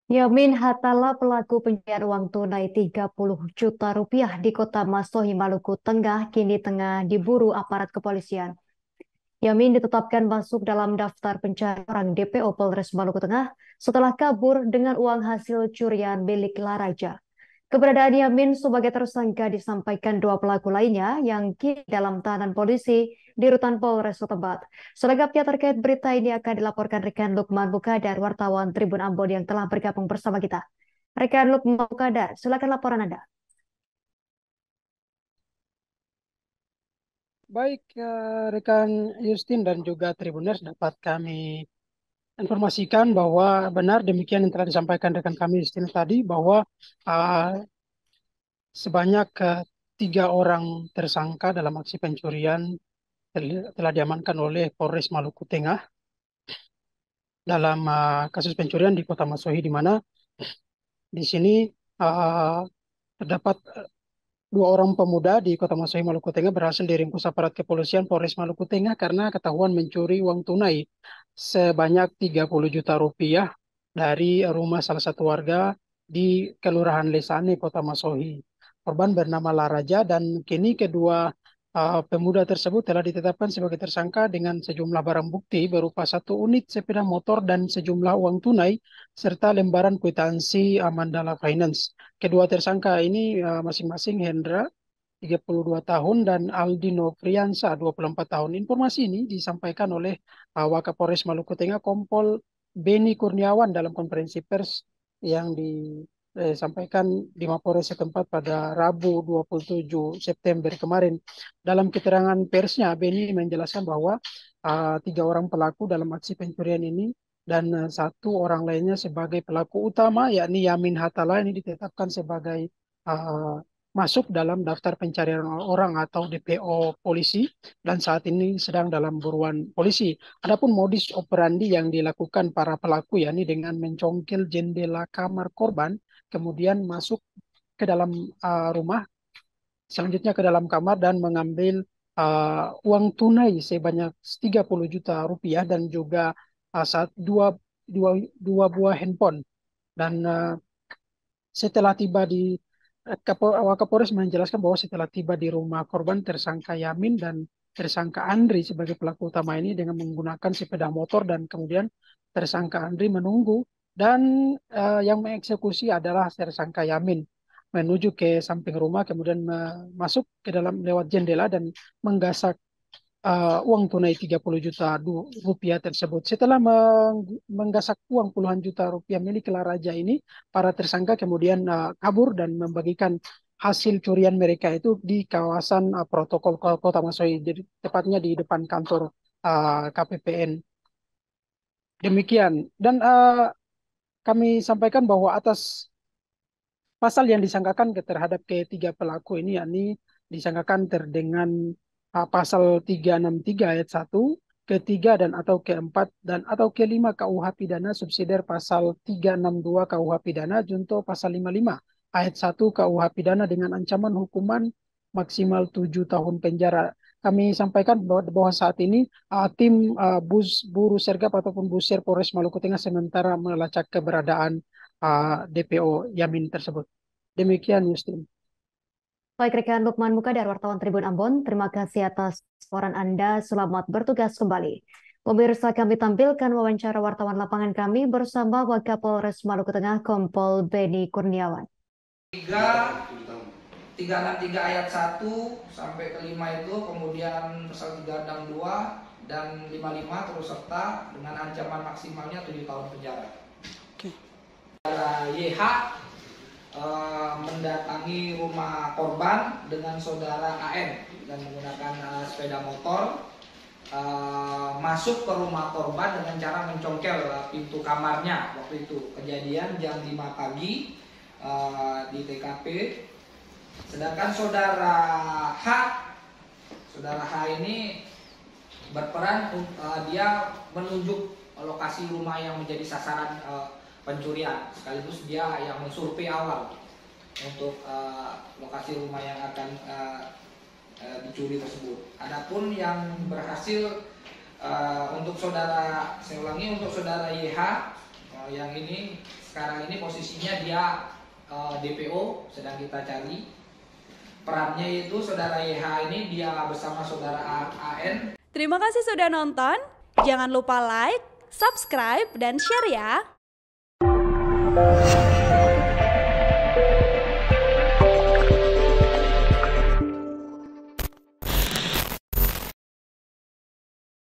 Yamin Hatala pelaku pencucian uang tunai 30 juta rupiah di kota Masohi, Maluku Tengah kini tengah diburu aparat kepolisian. Yamin ditetapkan masuk dalam daftar pencarian orang DPO Polres Maluku Tengah setelah kabur dengan uang hasil curian milik Laraja. Keberadaan Yamin sebagai tersangka disampaikan dua pelaku lainnya yang kini dalam tahanan polisi di Rutan Polres setempat. Selengkapnya terkait berita ini akan dilaporkan rekan Lukman Bukadar, wartawan Tribun Ambon yang telah bergabung bersama kita. Rekan Lukman Bukadar, silakan laporan Anda. Baik, rekan Justin dan juga Tribuners dapat kami informasikan bahwa benar demikian yang telah disampaikan rekan kami Justin tadi bahwa uh, sebanyak tiga orang tersangka dalam aksi pencurian telah diamankan oleh Polres Maluku Tengah dalam kasus pencurian di Kota Masohi di mana di sini uh, terdapat dua orang pemuda di Kota Masohi, Maluku Tengah berhasil diringkus aparat kepolisian Polres Maluku Tengah karena ketahuan mencuri uang tunai sebanyak 30 juta rupiah dari rumah salah satu warga di Kelurahan Lesane, Kota Masohi. Korban bernama Laraja dan kini kedua pemuda tersebut telah ditetapkan sebagai tersangka dengan sejumlah barang bukti berupa satu unit sepeda motor dan sejumlah uang tunai serta lembaran kwitansi Mandala Finance. Kedua tersangka ini masing-masing Hendra 32 tahun dan Aldi Nofriansa 24 tahun. Informasi ini disampaikan oleh Wakapolres Maluku Tengah Kompol Beni Kurniawan dalam konferensi pers yang disampaikan di Mapolres setempat pada Rabu 27 September kemarin. Dalam keterangan persnya, Beni menjelaskan bahwa tiga orang pelaku dalam aksi pencurian ini dan satu orang lainnya sebagai pelaku utama yakni Yamin Hatala ini ditetapkan sebagai uh, masuk dalam daftar pencarian orang atau DPO polisi dan saat ini sedang dalam buruan polisi. Adapun modus operandi yang dilakukan para pelaku yakni dengan mencongkel jendela kamar korban, kemudian masuk ke dalam rumah, selanjutnya ke dalam kamar dan mengambil uang tunai sebanyak 30 juta rupiah dan juga dua buah handphone. Dan setelah tiba di Wakapolres menjelaskan bahwa setelah tiba di rumah korban tersangka Yamin dan tersangka Andri sebagai pelaku utama ini dengan menggunakan sepeda motor dan kemudian tersangka Andri menunggu dan yang mengeksekusi adalah tersangka Yamin menuju ke samping rumah kemudian masuk ke dalam lewat jendela dan menggasak uang tunai 30 juta rupiah tersebut. Setelah menggasak uang puluhan juta rupiah milik Laraja ini, para tersangka kemudian kabur dan membagikan hasil curian mereka itu di kawasan protokol Kota Masohi, jadi tepatnya di depan kantor KPPN. Demikian. Dan kami sampaikan bahwa atas pasal yang disangkakan terhadap ketiga pelaku ini yakni disangkakan dengan pasal 363 ayat 1, ketiga dan atau keempat dan atau kelima KUH pidana subsidiar pasal 362 KUH pidana junto pasal 55 ayat 1 KUH pidana dengan ancaman hukuman maksimal 7 tahun penjara. Kami sampaikan bahwa saat ini tim Buru Sergap ataupun Busir Polres Maluku Tengah sementara melacak keberadaan DPO Yamin tersebut. Demikian, Justin. Baik rekan Lukman Bukadar, wartawan Tribun Ambon, terima kasih atas laporan Anda. Selamat bertugas kembali. Pemirsa, kami tampilkan wawancara wartawan lapangan kami bersama Wakapolres Maluku Tengah Kompol Beni Kurniawan. 363 ayat 1 sampai ke 5 itu, kemudian pasal 362 dan 55 terus serta dengan ancaman maksimalnya 7 tahun penjara. Saudara YH mendatangi rumah korban dengan saudara AN dan menggunakan sepeda motor, masuk ke rumah korban dengan cara mencongkel pintu kamarnya. Waktu itu kejadian jam 5 pagi di TKP. Sedangkan saudara H ini berperan, dia menunjuk lokasi rumah yang menjadi sasaran pencurian, sekaligus dia yang mensurvei awal untuk lokasi rumah yang akan dicuri tersebut. Adapun yang berhasil untuk saudara, saya ulangi, untuk saudara YH yang ini sekarang ini posisinya dia DPO, sedang kita cari. Perannya itu saudara YH ini dia bersama saudara AN. Terima kasih sudah nonton. Jangan lupa like, subscribe, dan share ya.